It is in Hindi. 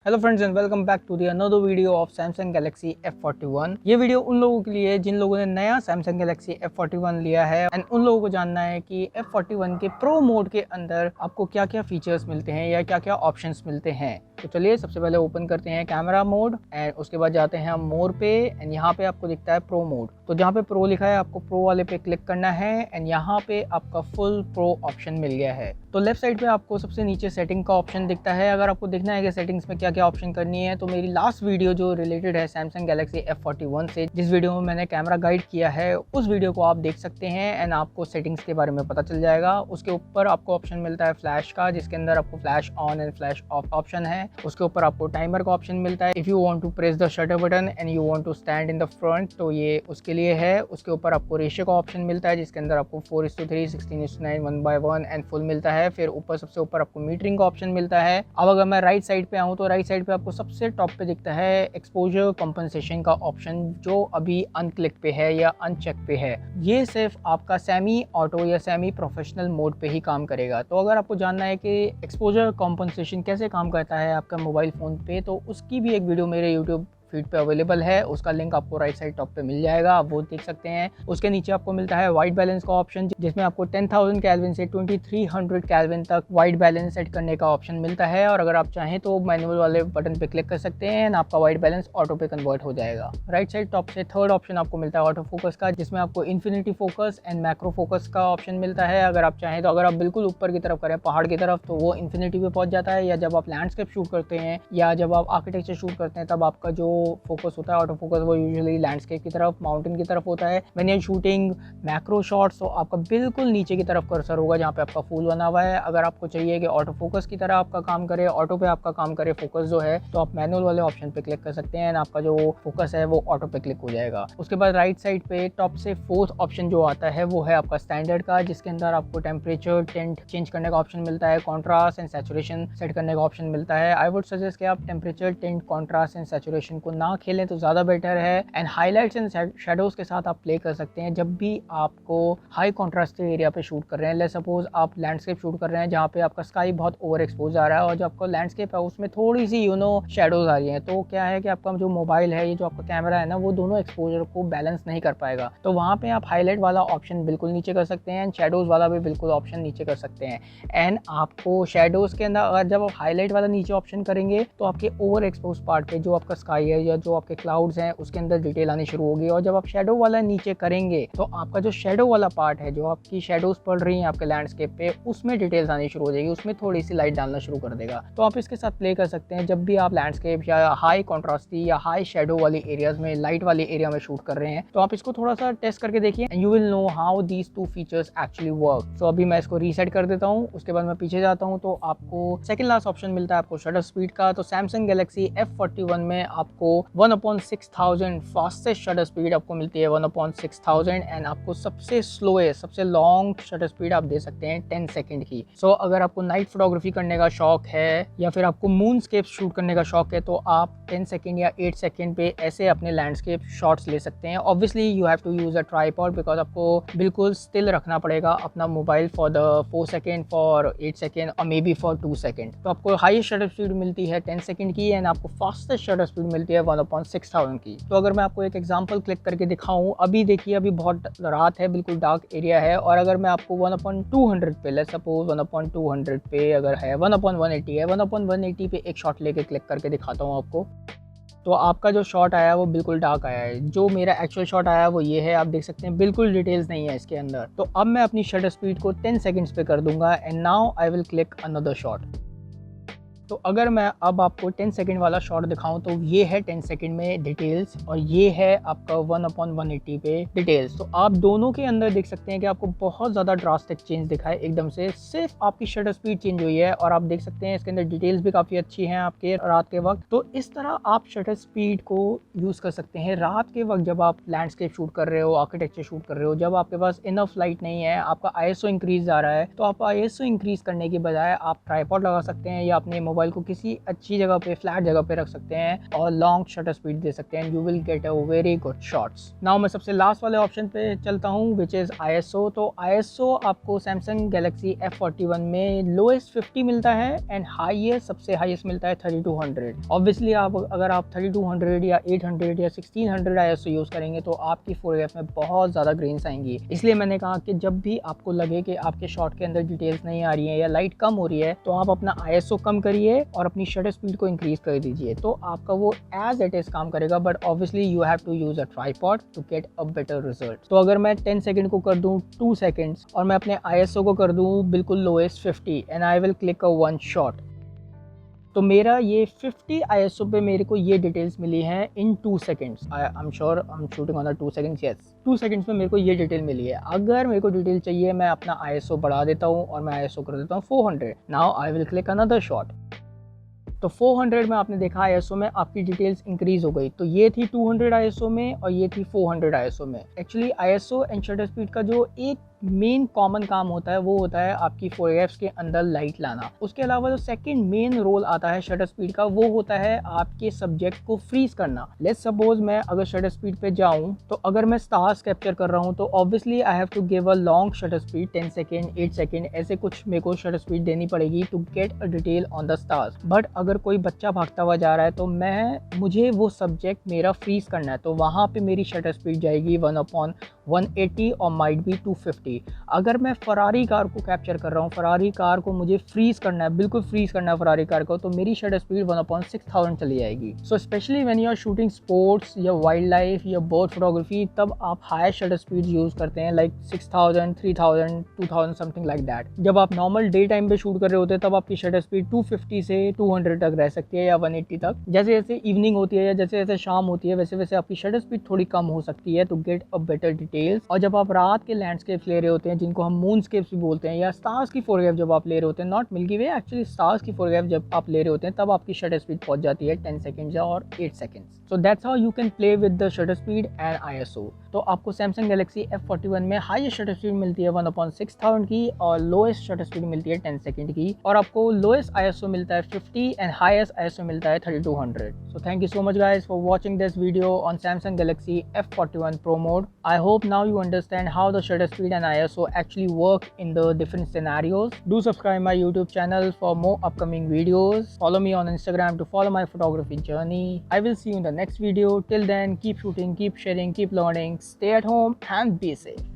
Hello friends and welcome back to the another video of Samsung Galaxy F41। ये वीडियो उन लोगों के लिए जिन लोगों ने नया Samsung Galaxy F41 लिया है एंड उन लोगों को जानना है कि F41 के प्रो मोड के अंदर आपको क्या क्या फीचर्स मिलते हैं या क्या क्या ऑप्शंस मिलते हैं। तो चलिए सबसे पहले ओपन करते हैं कैमरा मोड एंड उसके बाद जाते हैं हम मोर पे एंड यहाँ पे आपको दिखता है प्रो मोड। तो जहाँ पे प्रो लिखा है आपको प्रो वाले पे क्लिक करना है एंड यहाँ पे आपका फुल प्रो ऑप्शन मिल गया है। तो लेफ्ट साइड पे आपको सबसे नीचे सेटिंग का ऑप्शन दिखता है। अगर आपको देखना है कि सेटिंग्स में क्या क्या ऑप्शन करनी है तो मेरी लास्ट वीडियो जो रिलेटेड है Samsung Galaxy F41 से, जिस वीडियो में मैंने कैमरा गाइड किया है, उस वीडियो को आप देख सकते हैं एंड आपको सेटिंग्स के बारे में पता चल जाएगा। उसके ऊपर आपको ऑप्शन मिलता है फ्लैश का, जिसके अंदर आपको flash on and flash off option है। उसके ऊपर आपको टाइमर का ऑप्शन मिलता है। If you want to press the shutter button and you want to stand in the front, तो ये उसके लिए है। उसके ऊपर आपको रेशियो का ऑप्शन मिलता है, जिसके अंदर आपको 4:3, 16:9, 1:1 एंड फुल मिलता है। फिर ऊपर सबसे ऊपर आपको मीटरिंग का ऑप्शन मिलता है। अब अगर मैं राइट साइड पे आऊँ तो राइट साइड पे आपको सबसे टॉप पे दिखता है एक्सपोजर कॉम्पनसेशन का ऑप्शन, जो अभी अनक्लिक पे है या अनचेक पे है। ये सिर्फ आपका सेमी ऑटो या सेमी प्रोफेशनल मोड पे ही काम करेगा। तो अगर आपको जानना है कि एक्सपोजर कॉम्पनसेशन कैसे काम करता है आपका मोबाइल फ़ोन पे, तो उसकी भी एक वीडियो मेरे यूट्यूब फीड पे अवेलेबल है। उसका लिंक आपको राइट साइड टॉप पे मिल जाएगा, आप वो देख सकते हैं। उसके नीचे आपको मिलता है वाइट बैलेंस का ऑप्शन, जिसमें आपको 10,000 केल्विन से 2300 केल्विन तक वाइट बैलेंस सेट करने का ऑप्शन मिलता है। और अगर आप चाहें तो मैनुअल वाले बटन पे क्लिक कर सकते हैं एंड आपका वाइट बैलेंस ऑटो पे कन्वर्ट हो जाएगा। राइट साइड टॉप से थर्ड ऑप्शन आपको मिलता है ऑटो फोकस का, जिसमें आपको infinity focus and macro focus का ऑप्शन मिलता है। अगर आप चाहें तो अगर आप बिल्कुल ऊपर की तरफ करें, पहाड़ की तरफ, तो वो इन्फिनिटी पे पहुंच जाता है। या जब आप लैंडस्केप शूट करते हैं या जब आप आर्किटेक्चर शूट करते हैं, तब आपका जो फोकस होता है ऑटो फोकस, वो यूजुअली लैंडस्केप की तरफ, माउंटेन की तरफ होता है। When you are shooting macro shots, तो आपका बिल्कुल नीचे की तरफ कर्सर होगा जहाँ पे आपका फूल बना हुआ है। अगर आपको चाहिए कि ऑटो फोकस की तरह आपका काम करे, ऑटो पे आपका काम करे फोकस जो है, तो आप मैनुअल वाले ऑप्शन पे क्लिक कर सकते हैं एंड आपका जो फोकस है वो ऑटो पे क्लिक हो जाएगा। उसके बाद राइट साइड पे टॉप से फोर्थ ऑप्शन जो आता है वो है आपका स्टैंडर्ड का, जिसके अंदर आपको टेम्परेचर टेंट चेंज करने का ऑप्शन मिलता है, कॉन्ट्रास्ट एंड सैचुरेशन सेट करने का ऑप्शन मिलता है। आई वुड सजेस्ट कि आप temperature tent contrast and saturation को ना खेलें तो ज़्यादा बेटर है। एंड हाईलाइट्स एंड शेडोज के साथ आप प्ले कर सकते हैं जब भी आपको हाई कॉन्ट्रास्ट एरिया पे शूट कर रहे हैं। लेट्स सपोज आप लैंडस्केप शूट कर रहे हैं जहाँ पे आपका स्काई बहुत ओवर एक्सपोज आ रहा है और जो आपका लैंडस्केप है उसमें थोड़ी सी शेडोज आ रही हैं, तो क्या है कि आपका जो मोबाइल है, ये जो आपका कैमरा है ना, वो दोनों एक्सपोजर को बैलेंस नहीं कर पाएगा। तो वहाँ पे आप हाईलाइट वाला ऑप्शन बिल्कुल नीचे कर सकते हैं एंड शेडोज वाला भी बिल्कुल ऑप्शन नीचे कर सकते हैं। एंड आपको शेडोज के अंदर अगर जब आप हाईलाइट वाला नीचे ऑप्शन करेंगे तो आपके ओवर एक्सपोज पार्ट पे जो आपका स्काई है या जो आपके क्लाउड्स हैं उसके अंदर डिटेल आनी शुरू होगी। और जब आप शेडो वाला नीचे करेंगे तो आपका जो शेडो वाला पार्ट है, जो आपकी शेडोज पड़ रही हैं आपके लैंडस्केप पे, उसमें डिटेल्स आनी शुरू हो जाएगी, उसमें थोड़ी सी लाइट डालना शुरू कर देगा। तो आप इसके साथ प्ले कर सकते हैं जब भी आप लैंडस्केप या हाई कॉन्ट्रास्टी या हाई शेडो वाली एरियाज में, लाइट वाली एरिया में शूट कर रहे हैं। तो आप इसको थोड़ा सा टेस्ट करके देखिए and you will know how these two features actually work. So अभी मैं इसको रीसेट कर देता हूँ, उसके बाद मैं पीछे जाता हूँ तो आपको सेकंड लास्ट ऑप्शन मिलता है आपको शटर स्पीड का। तो Samsung Galaxy F41 में आपको 1/6000 फास्टेस्ट शटर स्पीड आपको मिलती है, 1/6000 एंड आपको सबसे स्लोएस्ट, सबसे लॉन्ग शटर स्पीड आप दे सकते हैं 10 सेकंड की। सो अगर आपको नाइट फोटोग्राफी करने का शौक है या फिर आपको मूनस्केप शूट करने का शौक है, तो आप 10 सेकंड या 8 सेकंड पे ऐसे अपने लैंडस्केप शॉट्स ले सकते हैं। Obviously you have to use a tripod because आपको बिल्कुल स्टिल रखना पड़ेगा अपना mobile for the 4 second, for 8 second और मे बी फॉर 2 सेकंड। तो आपको हाईएस्ट शटर स्पीड मिलती है 10 सेकंड की एंड आपको फास्टेस्ट शटर स्पीड मिलती है 1/6000 की। तो अगर मैं आपको एक एग्जांपल क्लिक करके दिखाऊं, अभी देखिए अभी बहुत रात है, बिल्कुल डार्क एरिया है, और अगर मैं आपको 1/200 पे, लेट्स सपोज 1/200 पे अगर है, 1/180 है, 1/180 पे एक शॉट लेके क्लिक करके दिखाता हूँ आपको, तो आपका जो शॉट आया है वो बिल्कुल डार्क आया है। जो मेरा एक्चुअल शॉट आया है वो ये है, आप देख सकते हैं बिल्कुल डिटेल्स नहीं है इसके अंदर। तो अब मैं अपनी शटर स्पीड को 10 सेकंड्स पे कर दूंगा and now I will click another shot. तो अगर मैं अब आपको 10 सेकंड वाला शॉट दिखाऊं तो ये है 10 सेकंड में डिटेल्स और ये है आपका 1/180 पे डिटेल्स। तो आप दोनों के अंदर देख सकते हैं कि आपको बहुत ज़्यादा ड्रास्टिक चेंज दिखा है एकदम से, सिर्फ आपकी शटर स्पीड चेंज हुई है। और आप देख सकते हैं इसके अंदर डिटेल्स भी काफ़ी अच्छी हैं आपके रात के वक्त। तो इस तरह आप शटर स्पीड को यूज़ कर सकते हैं रात के वक्त, जब आप लैंडस्केप शूट कर रहे हो, आर्किटेक्चर शूट कर रहे हो, जब आपके पास इनफ लाइट नहीं है, आपका ISO इंक्रीज आ रहा है, तो आप ISO इंक्रीज करने की बजाय आप ट्राइपॉड लगा सकते हैं या अपने मोबाइल को किसी अच्छी जगह पे, फ्लैट जगह पे रख सकते हैं और लॉन्ग शटर स्पीड दे सकते हैं। You will get a very good shots. Now मैं सबसे लास्ट वाले ऑप्शन पे चलता हूँ, विच इज़ ISO। तो ISO आपको सैमसंग गैलेक्सी F41 में लोएस्ट 50 मिलता है एंड हाईएस्ट, सबसे हाईएस्ट मिलता है 3200। ऑब्वियसली अगर आप 3200 या 800 या 1600 ISO यूज़ करेंगे तो आपकी फोटोग्राफ में बहुत ज़्यादा ग्रेन्स आएंगी। इसलिए मैंने कहा कि जब भी आपको लगे कि आपके शॉट के अंदर डिटेल्स नहीं आ रही है या लाइट कम हो रही है तो आप अपना ISO कम करिए और अपनी शटर स्पीड को इंक्रीज कर दीजिए, तो आपका वो एज इट इज काम करेगा। But obviously you have to use a tripod to get a better result. तो अगर मैं 10 सेकंड को कर दूं 2 सेकंड्स और मैं अपने ISO को कर दूं बिल्कुल lowest 50 and I will click a one shot, तो मेरा ये 50 ISO पे मेरे को ये डिटेल्स मिली हैं इन 2 seconds. I am sure I am shooting on 2 seconds, yes 2 seconds में मेरे को ये डिटेल मिली है। अगर मेरे को डिटेल चाहिए मैं अपना ISO बढ़ा देता हूँ और मैं ISO कर देता हूँ 400। Now I will click another shot. तो 400 में आपने देखा ISO में आपकी डिटेल्स इंक्रीज हो गई। तो ये थी 200 ISO में और ये थी 400 ISO में। Actually ISO and shutter speed का जो एक मेन कॉमन काम होता है वो होता है आपकी फोटोग्राफ्स के अंदर लाइट लाना। उसके अलावा जो सेकंड मेन रोल आता है शटर स्पीड का वो होता है आपके सब्जेक्ट को फ्रीज करना। लेट्स सपोज मैं अगर शटर स्पीड पे जाऊं तो अगर मैं स्टार्स कैप्चर कर रहा हूं तो obviously I have to give a long shutter speed, 10 second 8 second ऐसे कुछ मेरे को शटर स्पीड देनी पड़ेगी to get a detail on the stars. But अगर कोई बच्चा भागता हुआ जा रहा है तो मुझे वो सब्जेक्ट मेरा फ्रीज करना है, तो वहाँ पे मेरी शटर स्पीड जाएगी 1/180 और माइट बी 250। अगर मैं फरारी कार को कैप्चर कर रहा हूँ, फरारी कार को मुझे फ्रीज करना है, बिल्कुल फ्रीज करना है फरारी कार को, तो मेरी शटर स्पीड 1/6000 चली जाएगी। So specially when you are shooting sports या वाइल्ड लाइफ या बर्ड फोटोग्राफी, तब आप हाई शटर स्पीड यूज करते हैं लाइक 6000, 3000, 2000 समथिंग लाइक दैट। जब आप नॉर्मल डे टाइम पे शूट कर रहे होते हैं तब आपकी शटर स्पीड 250 से 200 तक रह सकती है या 180 तक। जैसे जैसे इवनिंग होती है या जैसे जैसे शाम होती है वैसे वैसे आपकी शटर स्पीड थोड़ी कम हो सकती है to get a better details. और जब आप रात के लैंडस्केप्स ले रहे होते हैं जिनको हम मूनस्केप्स भी बोलते हैं, या स्टार्स की फोटोग्राफ जब आप ले रहे होते हैं, not milky way, actually stars की फोटोग्राफ जब आप ले रहे होते हैं तब आपकी शटर स्पीड पहुंच जाती है 10 सेकंड्स और 8 seconds. So that's how you can play with the shutter speed and ISO। तो आपको सैमसंग गैलेक्सी F41 में हाईएस्ट शटर स्पीड मिलती है 1/6000 की और लोएस्ट शटर स्पीड मिलती है 10 सेकंड की, और आपको लोएस्ट ISO मिलता है 50 एंड हाईएस्ट ISO मिलता है 3200। So thank you so much guys for watching this video on Samsung Galaxy F41 Pro Mode. I hope now you understand how the shutter speed and ISO actually work in the different scenarios. Do subscribe my YouTube channel for more upcoming videos. Follow me on Instagram to follow my photography journey. I will see you in the next video. Till then, keep shooting, keep sharing, keep learning. Stay at home and be safe.